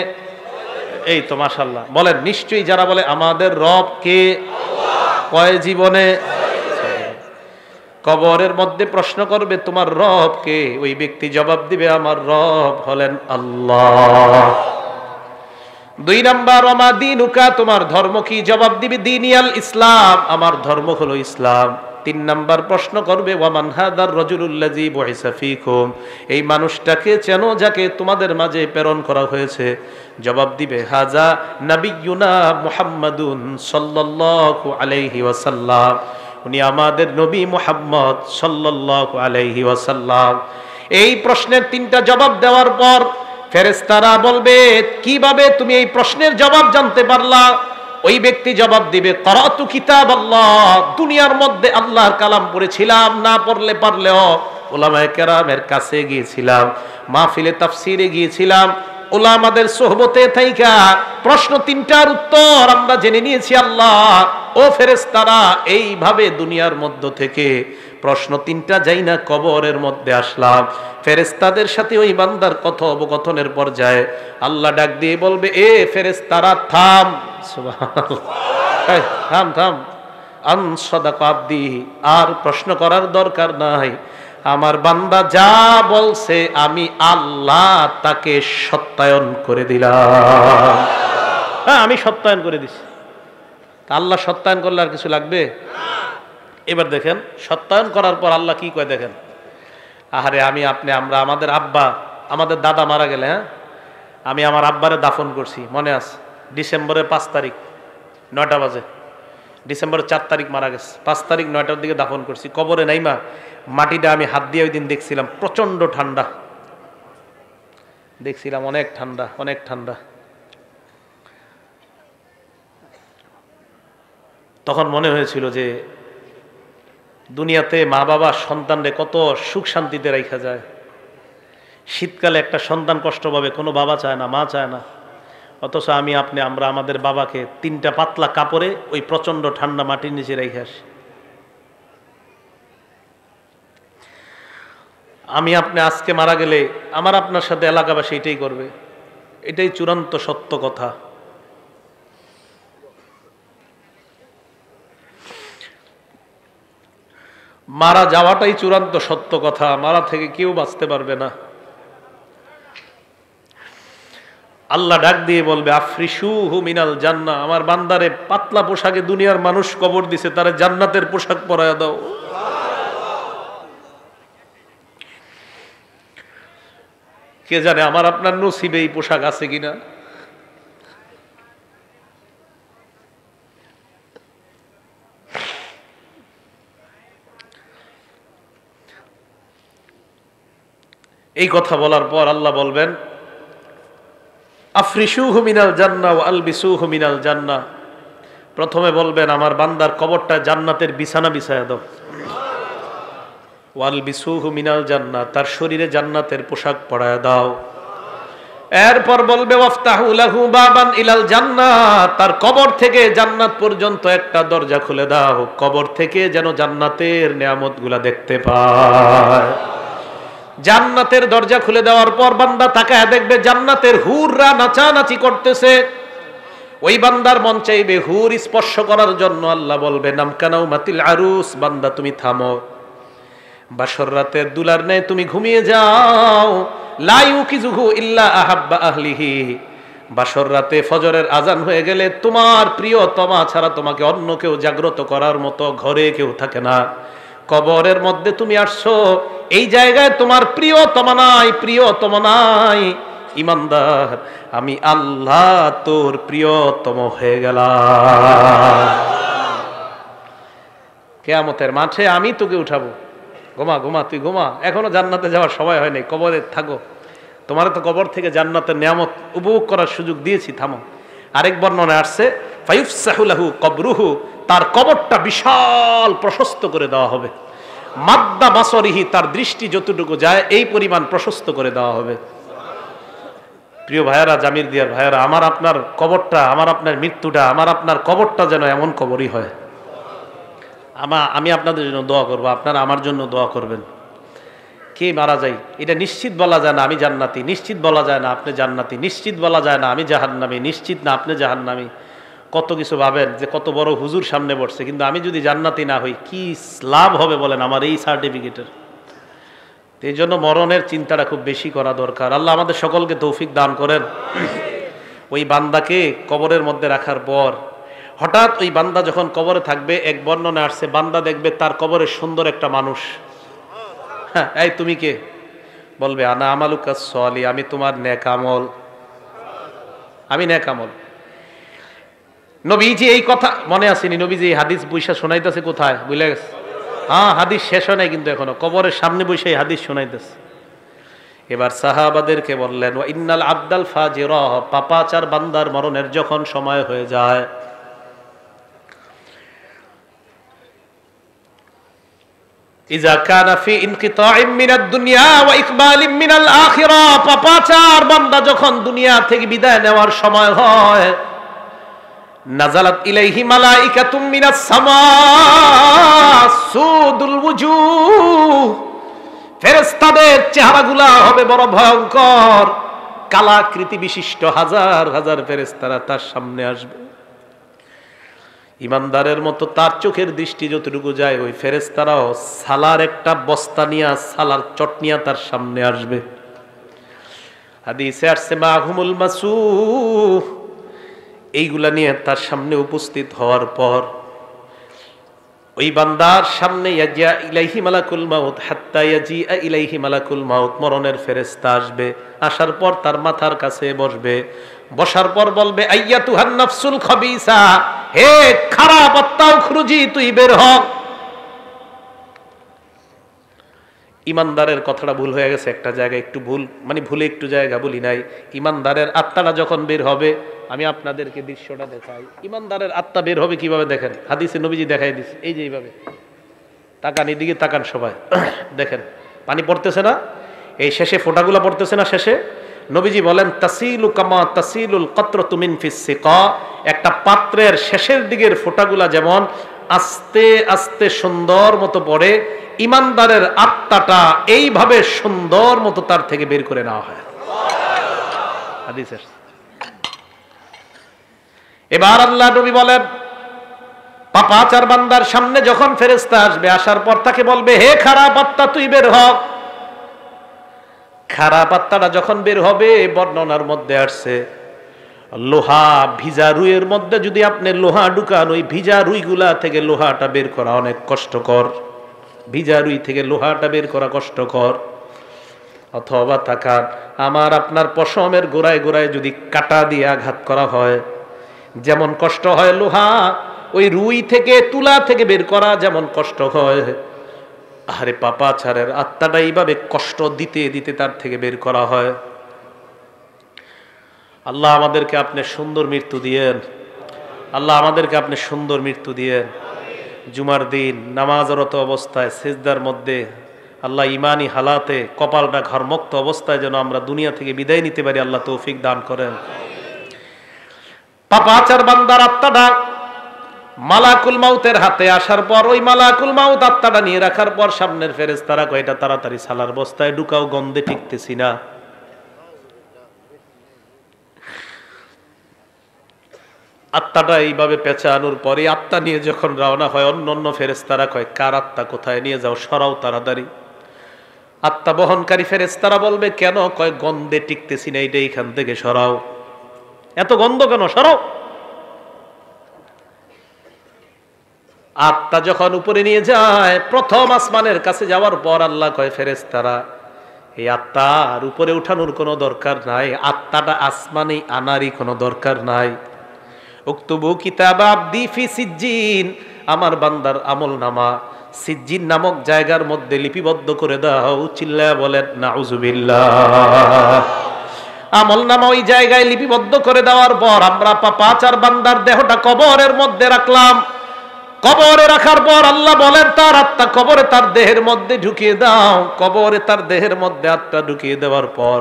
এই তো মাশাআল্লাহ, বলেন নিশ্চয়ই যারা বলে আমাদের রব কে, কয় জীবনে? কবরের মধ্যে প্রশ্ন করবে তোমার রব কে, ওই ব্যক্তি জবাব দিবে আমার রব হলেন আল্লাহ। 2 নাম্বার, ওমা দীনুকা, তোমার ধর্ম কি? জবাব দিবে দীনিয়াল ইসলাম, আমার ধর্ম হলো ইসলাম। 3 নাম্বার প্রশ্ন করবে ওয়ামান হাদার রাজুলুল্লাযী বুইসা ফীকুম, এই মানুষটাকে চেনো যাকে তোমাদের মাঝে প্রেরণ করা হয়েছে? জবাব দিবে হাজা নাবিয়ুনা মুহাম্মাদুন সাল্লাল্লাহু আলাইহি ওয়াসাল্লাম, উনি আমাদের নবী মুহাম্মদ সাল্লাল্লাহু আলাইহি ওয়াসাল্লাম। এই প্রশ্নের 3টা জবাব দেওয়ার পর ফেরেশতারা বলবে কিভাবে তুমি এই প্রশ্নের জবাব জানতে পারলা? ওই ব্যক্তি জবাব দিবে করাতু কিতাবাল্লাহ, দুনিয়ার মধ্যে আল্লাহর কালাম পড়েছিলাম, না পড়লে পারলেও উলামায়ে কেরামের কাছে গিয়েছিলাম, মাহফিলে তাফসিরে গিয়েছিলাম, উলামাদের সোহবতে থাইকা প্রশ্ন তিনটার উত্তর আমরা জেনে নিয়েছি। আল্লাহ ও ফেরেশতারা, এইভাবে দুনিয়ার মধ্য থেকে প্রশ্ন তিনটা যাই না কবরের মধ্যে আসলাম। ফেরেশতাদের সাথে ওই বান্দার কথোপকথনের পর্যায়ে আল্লাহ ডাক দিয়ে বলবে, এ ফেরেশতারা থাম। সুবহানাল্লাহ, থাম থাম, আন সাদাকা আব্দি, আর প্রশ্ন করার দরকার নাই। আমার বান্দা যা বলছে আমি আল্লাহ তাকে সত্যায়ন করে দিলাম। হ্যাঁ, আমি সত্যায়ন করে দিছি। আল্লাহ সত্যায়ন করলে আর কিছু লাগবে? এবার দেখেন সত্যায়ন করার পর আল্লাহ কি কয় দেখেন। আহারে, আমি আপনি আমরা আমাদের আব্বা আমাদের দাদা মারা গেলে, হ্যাঁ, আমি আমার আব্বারে দাফন করছি, মনে আছে? ডিসেম্বরের 5 তারিখ 9টা বাজে। ডিসেম্বরের 4 তারিখ মারা গেছে, 5 তারিখ 9টার দিকে দাফন করছি। কবরে নাইমা মাটিটা আমি হাত দিয়ে ওই দিন দেখছিলাম, প্রচন্ড ঠান্ডা দেখছিলাম, অনেক ঠান্ডা, অনেক ঠান্ডা। তখন মনে হয়েছিল যে দুনিয়াতে মা বাবা সন্তানরে কত সুখ শান্তিতে রাখা যায়। শীতকালে একটা সন্তান কষ্ট পাবে, কোনো বাবা চায় না, মা চায় না। অথচ আমি আপনি আমরা আমাদের বাবাকে 3টা পাতলা কাপড়ে ওই প্রচন্ড ঠান্ডা মাটির নিচে রেখে আসি। আমি আপনি আজকে মারা গেলে আমার আপনার সাথে এলাকাবাসী এটাই করবে, এটাই চূড়ান্ত সত্য কথা। মারা যাওয়াটাই চূড়ান্ত সত্য কথা, মারা থেকে কেউ বাঁচতে পারবে না। আল্লাহ ডাক দিয়ে বলবে, আফরিসুহু মিনাল জান্নাহ, আমার বান্দারে পাতলা পোশাকে দুনিয়ার মানুষ কবর দিছে, তারে জান্নাতের পোশাক পরায়া দাও। কে জানে আমার আপনার নসিবে এই পোশাক আছে কিনা। এই কথা বলার পর আল্লাহ বলবেন, আফরিসুহু মিনাল জান্নাহ ওয়া আলবিসুহু মিনাল জান্নাহ। প্রথমে বলবেন আমার বান্দার কবরটা জান্নাতের বিছানা বিছায়া দাও। ওয়া আলবিসুহু মিনাল জান্নাহ, তার শরীরে জান্নাতের পোশাক পরায়া দাও। এরপর বলবে ওয়াফতাহু লাহু বাবান ইলাল জান্নাহ, তার কবর থেকে জান্নাত পর্যন্ত একটা দরজা খুলে দাও, কবর থেকে যেন জান্নাতের নিয়ামতগুলা দেখতে পায়। জান্নাতের দরজা খুলে দেওয়ার পর বান্দা তাকায় দেখবে জান্নাতের হুররা নাচানাচি করতেছে। ওই বান্দার মন চাইবে হুর স্পর্শ করার জন্য। আল্লাহ বলবে নামকানাউ মাতিল আরুস, বান্দা তুমি থামো, বাসর রাতের দুলার নেই তুমি ঘুমিয়ে যাও। লা ইউকিজুহু ইল্লা আহাব্বা আহলিহি, বাসর রাতে ফজরের আজান হয়ে গেলে তোমার প্রিয়তমা ছাড়া তোমাকে অন্য কেউ জাগ্রত করার মতো ঘরে কেউ থাকে না। কবরের মধ্যে তুমি আসছো, এই জায়গায় তোমার প্রিয়তমা নাই, প্রিয়তমা নাই। ইমানদার, আমি আল্লাহ তোর প্রিয়তম হয়ে গেলাম। কিয়ামতের মাঠে আমি তোকে উঠাবো। ঘুমা ঘুমা, তুই ঘুমা, এখনো জান্নাতে যাওয়ার সময় হয় নাই, কবরে থাকো। তোমার তো কবর থেকে জান্নাতের নিয়ামত উপভোগ করার সুযোগ দিয়েছি, থামো। আরেক বর্ণনায় আসছে ফায়ুফসাহু লাহু কবরুহু, তার কবরটা বিশাল প্রশস্ত করে দেওয়া হবে। মাদ্দা বাসরিহি, তার দৃষ্টি যতটুকু যায় এই পরিমাণ প্রশস্ত করে দেওয়া হবে। প্রিয় ভাইয়েরা, জামির দিয়ার ভাইয়েরা, আমার আপনার কবরটা, আমার আপনার মৃত্যুটা, আমার আপনার কবরটা যেন এমন কবরই হয়। আমি আপনাদের জন্য দোয়া করবো, আপনারা আমার জন্য দোয়া করবেন। কে মারা যায় এটা নিশ্চিত বলা যায় না আমি জান্নাতি, নিশ্চিত বলা যায় না আপনি জান্নাতি, নিশ্চিত বলা যায় না আমি জাহান্নামী, নিশ্চিত না আপনি জাহান্নামী। কত কিছু ভাবেন যে কত বড় হুজুর সামনে বসছে, কিন্তু আমি যদি জান্নাতি না হই কি লাভ হবে বলেন আমার এই সার্টিফিকেটের। এই জন্য মরণের চিন্তাটা খুব বেশি করা দরকার। আল্লাহ আমাদের সকলকে তৌফিক দান করেন। ওই বান্দাকে কবরের মধ্যে রাখার পর হঠাৎ ওই বান্দা যখন কবরে থাকবে, এক বর্ণনা আসছে বান্দা দেখবে তার কবরে সুন্দর একটা মানুষ। হ্যাঁ, এই তুমি কে? বলবে আনা আমালুকাস সলি, আমি তোমার নেক আমল, আমি নেক আমল। নবীজি এই কথা মনে আসেনি, নবীজি এই হাদিস বৈশা শোনাইতেছে কোথায় বুঝলে গেছে? হ্যাঁ, হাদিস শেষ হয় নাই কিন্তু এখনো, কবরের সামনে বসে এই হাদিস শোনাইতেছে। এবার সাহাবাদেরকে বললেন ওয়া ইন্নাল আবদাল ফাজিরা, পাপাচার বান্দার মরণের যখন সময় হয়ে যায়, ইজা কানা ফি ইনকিতাইম মিনাদ দুনিয়া ওয়া ইকবালিম মিনাল আখিরাহ, পাপাচার বান্দা যখন দুনিয়া থেকে বিদায় নেওয়ার সময় হয়, নাজালাত ইলাইহি মালাইকাতুম মিনাস সামা সুদুল ওয়ুজুহ, ফেরেশতাদের চেহারাগুলা হবে বড় ভয়ঙ্কর, কালাকৃতি বিশিষ্ট হাজার হাজার ফেরেশতারা তার সামনে আসবে। ইমানদারের মতো তার চোখের দৃষ্টি যতটুকু যায়, ওই ফেরেশতারাও সালার একটা বস্তা নিয়ে, সালার চটনিয়া তার সামনে আসবে। হাদিসে আসছে মাহুমুল মাসুহ, এইগুলা নিয়ে তার সামনে উপস্থিত হওয়ার পর ওই বান্দার সামনে ইয়াজিয়া ইলাইহি মালাকুল মাউত হাত্তা ইয়াজিআ ইলাইহি মালাকুল মাউত, মরণের ফেরেশতা আসবে। আসার পর তার মাথার কাছে বসবে, বসার পর বলবে আইয়াতুহান নাফসুল খাবিসা, হে খারাপ আত্মা উখরুজি, তুই বের হ। ইমানদারের কথাটা ভুল হয়ে গেছে একটা জায়গায়, একটু ভুল মানে ভুলে একটু জায়গা বলি নাই। ইমানদারের আত্মাটা যখন বের হবে, আমি আপনাদেরকে দৃশ্যটা দেখাই। ইমানদারের আত্মা বের হবে কিভাবে দেখেন, হাদিসে নবীজি দেখাই দিচ্ছে। এই যে এইভাবে তাকান, এদিকে তাকান সবাই, দেখেন পানি পড়তেছে না, এই শেষে ফোঁটাগুলো পড়তেছে না শেষে। নবীজি বলেন তাসিলু কামা তাসিলুল কতরাতু মিন ফিস সিকা, একটা পাত্রের শেষের দিকের ফোঁটাগুলা যেমন আস্তে আস্তে সুন্দর মতো পড়ে, ইমানদারের আত্মাটা এইভাবে সুন্দর মতো তার থেকে বের করে নেওয়া হয়। হাদিসের এবার আল্লাহ নবী বলেন, পাপাচার বান্দার সামনে যখন ফেরেশতা আসবে, আসার পর তাকে বলবে হে খারাপ আত্মা, তুই বের হ। খারাপ আত্মাটা যখন বের হবে, বর্ণনার মধ্যে আসছে লোহা ভিজা রুইয়ের মধ্যে যদি আপনি লোহা ঢুকান, ওই ভিজা রুইগুলা থেকে লোহাটা বের করা অনেক কষ্টকর। ভিজা রুই থেকে লোহাটা বের করা কষ্টকর। অথবা তাকান, আমার আপনার পশমের গোড়ায় গোড়ায় যদি কাঁটা দিয়ে আঘাত করা হয়, যেমন কষ্ট হয় লোহা, ওই রুই থেকে তুলা থেকে বের করা যেমন কষ্ট হয়, আরে পাপাচারের আত্মাটা এইভাবে কষ্ট দিতে দিতে তার থেকে বের করা হয়। আল্লাহ আমাদেরকে আপনি সুন্দর মৃত্যু দিয়েন, আল্লাহ আমাদেরকে আপনি সুন্দর মৃত্যু দিয়েন। জুমার দিন নামাজরত অবস্থায় সিজদার মধ্যে আল্লাহ ইমানি হালাতে কপালটা ঘরমুক্ত অবস্থায় যেন আমরা দুনিয়া থেকে বিদায় নিতে পারি, আল্লাহ তৌফিক দান করেন। পাপাচার বান্দার আত্মাটা মালাকুল মাউতের হাতে আসার পর, ওই মালাকুল মাউত আত্মাটা নিয়ে রাখার পর সামনের ফেরেশতারা কয় এটা তাড়াতাড়ি সালার বস্তায় ঢুকাও, গন্ধে টিকতেছি না। আত্মাটা এইভাবে পেঁচানোর পরে আত্মা নিয়ে যখন রওনা হয়, অন্য অন্য ফেরেশতারা কয় কার আত্মা কোথায় নিয়ে যাও, সরাও তাড়াতাড়ি। আত্মা বহনকারী ফেরেশতারা বলবে কেন, কয় গন্ধে টিকতেছি না, এইটা এইখান থেকে সরাও, এত গন্ধ কেন, সরাও। আত্মা যখন উপরে নিয়ে যায়, প্রথম আসমানের কাছে যাওয়ার পর আল্লাহ কয় ফেরেশতারা এই আত্মার উপরে উঠানোর কোনো দরকার নাই, আত্মাটা আসমানে আনারই কোনো দরকার নাই। উক্তুবু কিতাব আবদি ফি সিজ্জিন, আমার বান্দার আমল নামা সিজ্জিন নামক জায়গার মধ্যে লিপিবদ্ধ করে দাও। চিল্লায়া বলেন নাউজুবিল্লাহ। আমল নামা ওই জায়গায় লিপিবদ্ধ করে দেওয়ার পর আমরা পাপাচার বান্দার দেহটা কবরের মধ্যে রাখলাম। কবরে রাখার পর আল্লাহ বলেন তার আত্মা কবরে তার দেহের মধ্যে ঢুকিয়ে দাও। কবরে তার দেহের মধ্যে আত্মা ঢুকিয়ে দেওয়ার পর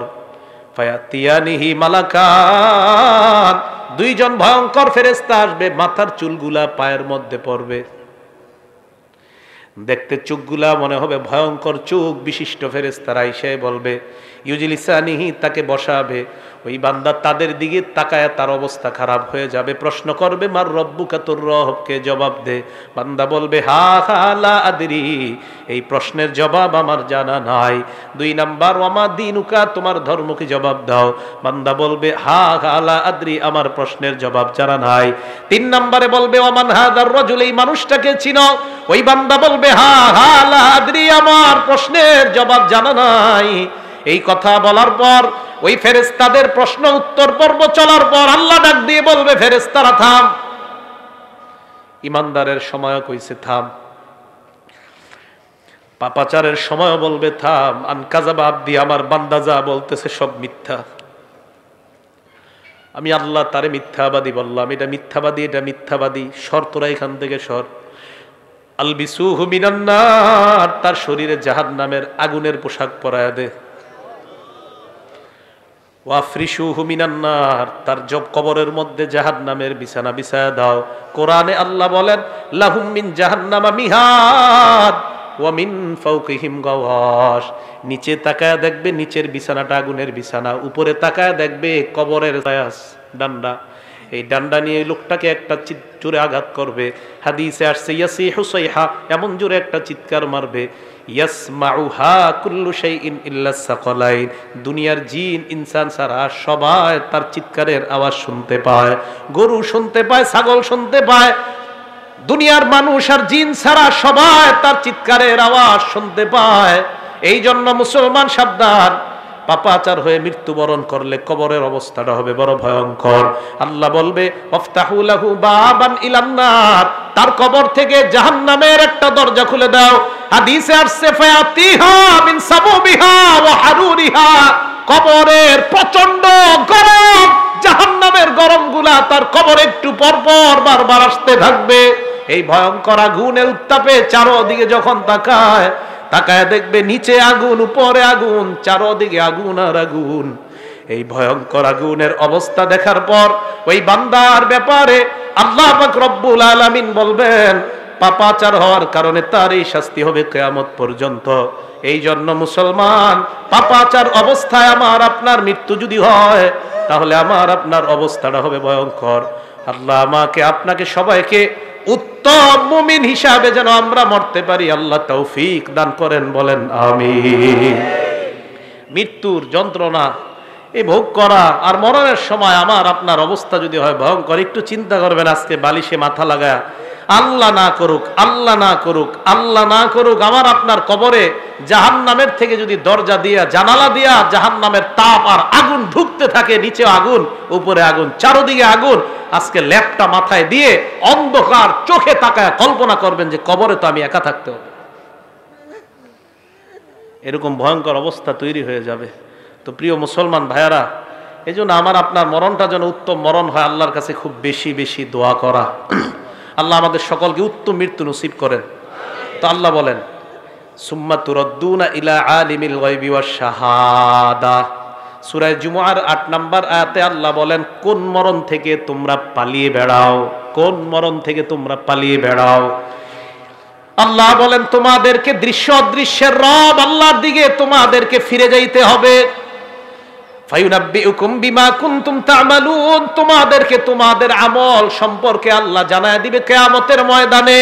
ফায়াতিয়ানিহি মালাকান, দুইজন ভয়ঙ্কর ফেরেশতা আসবে, মাথার চুলগুলা পায়ের মধ্যে পড়বে, দেখতে চোখগুলা মনে হবে ভয়ঙ্কর চোখ বিশিষ্ট ফেরেশতারা এসে বলবে ইউজিলিসানিহি, তাকে বসাবে। ওই বান্দা তাদের দিকে তাকায়, তার অবস্থা খারাপ হয়ে যাবে। প্রশ্ন করবে মার রব্বুকা, তোর রবকে জবাব দে। বান্দা বলবে হা হা লা আদরি, এই প্রশ্নের জবাব আমার জানা নাই। 2 নাম্বার ওয়ামা দিনুকা, তোমার ধর্ম কি, জবাব দাও। বান্দা বলবে হা হা লা আদরি, আমার প্রশ্নের জবাব জানা নাই। 3 নম্বরে বলবে ওয়ামান হাদার রাজুল, এই মানুষটাকে চিনো। ওই বান্দা বলবে হা হা লা আদরি, আমার প্রশ্নের জবাব জানা নাই। এই কথা বলার পর ওই ফেরেশতাদের প্রশ্ন উত্তর পর্ব চলার পর আল্লাহ ডাক দিয়ে বলবে ফেরেশতারা থাম। ইমানদারের সময় কইছে থাম, পাপাচারের সময় বলবে থাম। আনকাযাবা আবদি, আমার বান্দা যা বলতেছে সব মিথ্যা, আমি আল্লাহ তারে মিথ্যাবাদী বললাম, এটা মিথ্যাবাদী, এটা মিথ্যাবাদী, সর তোরা এখান থেকে সর। আলবিসুহু মিনান নার, তার শরীরে জাহান্নামের আগুনের পোশাক পরায়া দে। ওয়াফরিশুহু মিনান নার, তার জব কবরের মধ্যে জাহান্নামের বিছানা বিছায়া দাও। কোরআনে আল্লাহ বলেন লাহুম মিন জাহান্নামা মিহাদ ওয়া মিন ফাওকিহিম গাওয়াশ। নিচে তাকায় দেখবে নিচের বিছানাটা আগুনের বিছানা, উপরে তাকায় দেখবে কবরের ডান্ডা। এই ডান্ডা নিয়ে লোকটাকে একটা জোরে আঘাত করবে। হাদিসে আসছে ইয়াসিহু সাইহা, এমন জোরে একটা চিৎকার মারবে, ইয়াসমাউহা কুল্লু শাইইন ইল্লা সাকালাইন, দুনিয়ার জিন ইনসান ছাড়া সবাই তার চিৎকারের আওয়াজ শুনতে পায়। গরু শুনতে পায়, ছাগল শুনতে পায়, দুনিয়ার মানুষ আর জিন ছাড়া সবাই তার চিৎকারের আওয়াজ শুনতে পায়। এই জন্য মুসলমান সাবধান, পাপাচার হয়ে মৃত্যুবরণ করলে কবরের অবস্থাটা হবে বড় ভয়ঙ্কর। আল্লাহ বলবে ওয়াফতাহু লাহু বাবান ইলান নার, তার কবর থেকে জাহান্নামের একটা দরজা খুলে দাও। হাদিসে আসছে ফায়াতিহা মিন সাবুবিহা ওয়া হারুরিহা, কবরের প্রচন্ড গরম, জাহান্নামের গরমগুলা তার কবর একটু পর পর বারবার আসতে থাকবে। এই ভয়ঙ্কর আগুনের উত্তাপে চারদিকে যখন তাকায় দেখবে নিচে আগুন, উপরে আগুন, চারদিকে আগুন আর আগুন। এই ভয়ঙ্কর আগুনের অবস্থা দেখার পর ওই বান্দার ব্যাপারে আল্লাহ পাক রব্বুল আলামিন বলবেন পাপাচার হওয়ার কারণে তার এই শাস্তি হবে কিয়ামত পর্যন্ত। এই জন্য মুসলমান, পাপাচার অবস্থায় আমার আপনার মৃত্যু যদি হয় তাহলে আমার আপনার অবস্থাটা হবে ভয়ঙ্কর। আল্লাহ আমাকে আপনাকে সবাইকে উত্তম মুমিন হিসাবে যেন আমরা মরতে পারি আল্লাহ তৌফিক দান করেন, বলেন আমিন। মৃত্যুর যন্ত্রণা এই ভোগ করা আর মরণের সময় আমার আপনার অবস্থা যদি হয় ভয়ঙ্কর, একটু চিন্তা করবেন। আজকে বালিশে মাথা লাগায় আল্লাহ না করুক, আল্লাহ না করুক, আল্লাহ না করুক, আমার আপনার কবরে জাহান্নামের থেকে যদি দরজা দিয়া জানালা দিয়া জাহান্নামের তাপ আর আগুন ঢুকতে থাকে, নিচে আগুন, উপরে আগুন, চারদিকে আগুন, আজকে ল্যাপটা মাথায় দিয়ে অন্ধকার চোখে তাকায় কল্পনা করবেন যে কবরে তো আমি একা থাকতে হবে। এরকম ভয়ঙ্কর অবস্থা তৈরি হয়ে যাবে। তো প্রিয় মুসলমান ভাইয়ারা, এই জন্য আমার আপনার মরণটা যেন উত্তম মরণ হয়, আল্লাহর কাছে খুব বেশি বেশি দোয়া করা। আল্লাহ আমাদের সকলকে উত্তম মৃত্যু নসিব করেন। তো আল্লাহ বলেন সুম্মা তুরাদ্দুনা ইলা আলিমিল গায়বি ওয়াশ শাহাদা, সূরা জুমুআর ৮ নম্বর আয়াতে আল্লাহ বলেন কোন মরণ থেকে তোমরা পালিয়ে বেড়াও, কোন মরণ থেকে তোমরা পালিয়ে বেড়াও। আল্লাহ বলেন তোমাদেরকে দৃশ্য অদৃশ্যের রব আল্লাহর দিকে তোমাদেরকে ফিরে যাইতে হবে। ফায়ুনাব্বিউকুম বিমা কুনতুম তা'মালুন, তোমাদেরকে তোমাদের আমল সম্পর্কে আল্লাহ জানায় দিবে কিয়ামতের ময়দানে।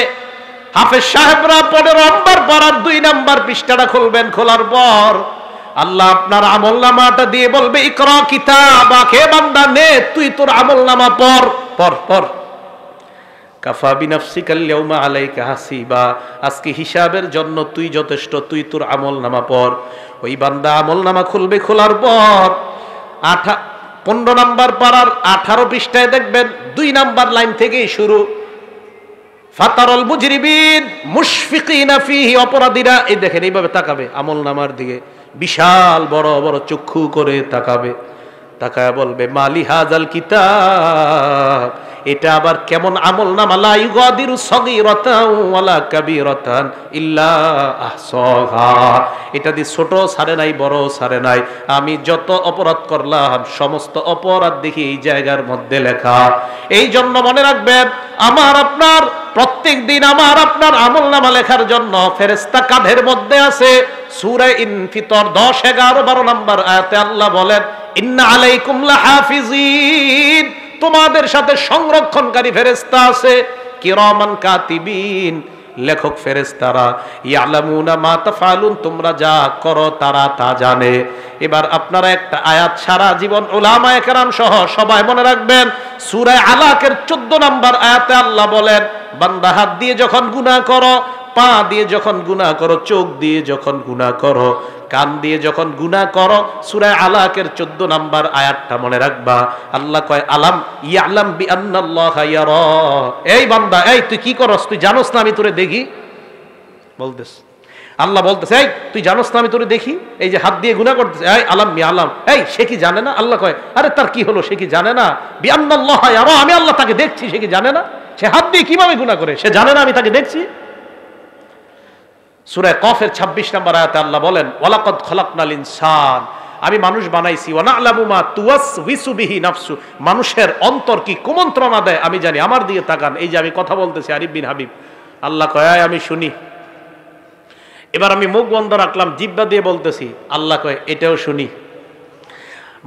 হাফেজ সাহেবরা 15 নম্বর পারার 2 নম্বর পৃষ্ঠাটা খুলবেন, খোলার পর আল্লাহ আপনার আমলনামাটা দিয়ে বলবে ইকরা কিতাবাকে, বান্দা নে তুই তোর আমলনামা পড় পড় পড়। কাফা বিনাফসিকাল ইয়াউমা আলাইকা হাসিবা, আজকে হিসাবের জন্য তুই যথেষ্ট, তুই তোর আমলনামা পড়। ওই বান্দা আমলনামা খুলবে, খোলার পর 15 নম্বর পারার 18 পৃষ্ঠায় দেখবেন 2 নম্বর লাইন থেকেই শুরু। ফাতারাল মুজরিমিন মুশফিকিনা ফিহি, অপরাধীরা এই দেখেন এইভাবে তাকাবে আমলনামার দিকে, বিশাল বড় বড় চক্ষু করে তাকাবে, তাকায় বলবে মালি হাজাল কিতাব, এটা আবার কেমন আমলনামা, লা ইউগাদিরু সগীরাতান ওয়ালা কাবীরাতান ইল্লা আহসাহা, এটা দিয়ে ছোট ছাড়ে নাই, বড় ছাড়ে নাই, আমি যত অপরাধ করলাম সমস্ত অপরাধ দেখি এই জায়গার মধ্যে লেখা। এই জন্য মনে রাখবেন আমার আপনার প্রত্যেক দিন আমার আপনার আমলনামা লেখার জন্য ফেরেশতা কাঁধের মধ্যে আছে। সূরা ইনফিতর 10, 11, 12 নম্বর আয়াতে আল্লাহ বলেন ইন্না আলাইকুম লাহাফিজিন, তোমাদের সাথে সংরক্ষণকারী ফেরেশতা আছে, কিরামান কাতিবিন, লেখক ফেরেশতারা, ইয়ালামুনা মা তাফআলুন, তোমরা যা করো তারা তা জানে। এবার আপনারা একটা আয়াত সারা জীবন উলামায়ে কেরাম সহ সবাই মনে রাখবেন, সূরা আলাকের 14 নম্বর আয়াতে আল্লাহ বলেন বান্দা হাত দিয়ে যখন গুনাহ করো, পা দিয়ে যখন গুনাহ করো, চোখ দিয়ে যখন গুনাহ করো, কান দিয়ে যখন গুনাহ করো, সূরা আলাকের 14 নম্বর আয়াতটা মনে রাখবা। আল্লাহ কয় আলাম ইয়ালাম বিআন্নাল্লাহা ইয়ারা, এই বান্দা এই তুই কি করস, তুই জানোস না আমি তোরে দেখি, বলতেছ আল্লাহ বলতেছে এই তুই জানোস না আমি তোরে দেখি, এই যে হাত দিয়ে গুনাহ করতেছে, এই আলাম ইয়ালাম, এই সে কি জানে না? আল্লাহ কয় আরে তার কি হলো, সে কি জানে না? বিআন্নাল্লাহা ইয়ারা, আমি আল্লাহ তাকে দেখছি, সে কি জানে না? সে হাত দিয়ে কিভাবে গুনাহ করে, সে জানে না আমি তাকে দেখছি? সূরা কফের 26 নম্বর আয়াতে আল্লাহ বলেন ওয়ালাকাদ খলাকনাল ইনসান, আমি মানুষ বানাইছি, ওয়া না'লামু মা তুওয়াসওয়িসু বিহি নাফসু, মানুষের অন্তর কি কুমন্ত্রণা দেয় আমি জানি। আমার দিকে তাকান, এই যে আমি কথা বলতেছি আরিফ বিন হাবিব, আল্লাহ কয় আমি শুনি। এবার আমি মুখ বন্ধ রাখলাম, জিহ্বা দিয়ে বলতেছি, আল্লাহ কয় এটাও শুনি।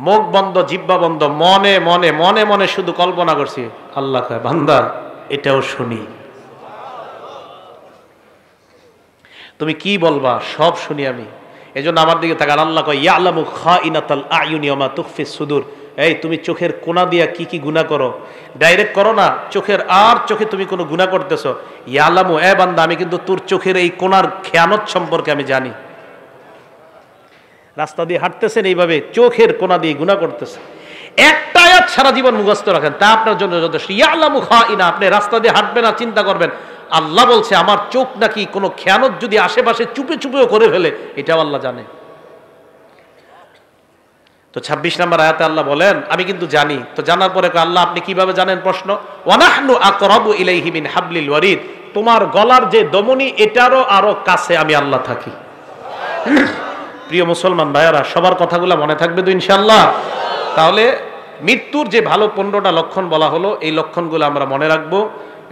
মুখ বন্ধ, জিহ্বা বন্ধ, মনে মনে মনে মনে শুধু কল্পনা করছি, আল্লাহ কয় বান্দা এটাও শুনি। তুমি কি বলবা সব শুনি আমি। এজন্য আমার দিকে তাকান, আল্লাহ কয় ইয়ালামু খাইনাতাল আয়ুনি ওয়া মা তুখফিস সুদূর। এই তুমি চোখের কোনা দিয়া কি কি গুনাহ করো, ডাইরেক্ট করো না, চোখের আর চোখে তুমি কোনো গুনাহ করতেছো, ইয়ালামু এ বান্দা আমি কিন্তু তোর চোখের এই কোনার খেয়ানত সম্পর্কে আমি জানি। রাস্তা দিয়ে হাঁটতেছেন এইভাবে চোখের কোনা দিয়ে গুনাহ করতেছে, একটা আয়াত সারা জীবন মুখস্থ রাখেন, তা আপনার জন্য যথেষ্ট। ইয়ালামু খাইনা, আপনি রাস্তা দিয়ে হাঁটবেন না, চিন্তা করবেন আল্লাহ বলছে আমার চোখ নাকি কোনো খেয়ানত যদি আশেপাশে চুপে চুপেও করে ফেলে, এটাও আল্লাহ জানে। তো 26 নম্বর আয়াতে আল্লাহ বলেন আমি কিন্তু জানি। তো জানার পরে আল্লাহ আপনি কিভাবে জানেন? প্রশ্ন, ওয়ানাহনু আকরাবু ইলাইহি মিন হাবলিল ওয়ারিদ, তোমার গলার যে দমনি এটারও আরো কাছে আমি আল্লাহ থাকি। প্রিয় মুসলমান ভাইয়ারা, সবার কথাগুলো মনে থাকবে তো ইনশাআল্লাহ? তাহলে মৃত্যুর যে ভালো 15টা লক্ষণ বলা হলো, এই লক্ষণগুলো আমরা মনে রাখবো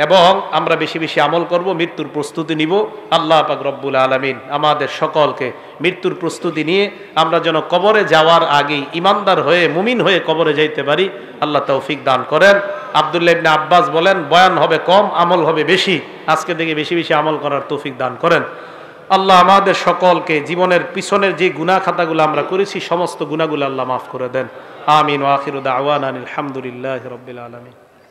এবং আমরা বেশি বেশি আমল করব, মৃত্যুর প্রস্তুতি নিব। আল্লাহ পাক রব্বুল আলামিন আমাদের সকলকে মৃত্যুর প্রস্তুতি নিয়ে আমরা যেন কবরে যাওয়ার আগেই ইমানদার হয়ে মুমিন হয়ে কবরে যাইতে পারি, আল্লাহ তৌফিক দান করেন। আব্দুল্লাহ ইবনে আব্বাস বলেন বয়ান হবে কম, আমল হবে বেশি। আজকে থেকে বেশি বেশি আমল করার তৌফিক দান করেন। আল্লাহ আমাদের সকলকে জীবনের পিছনের যে গুনাহ খাতাগুলো আমরা করেছি সমস্ত গুনাহগুলো আল্লাহ মাফ করে দেন। আমিন ওয়া আখিরু দাওয়ানা আলহামদুলিল্লাহি রাব্বিল আলামিন।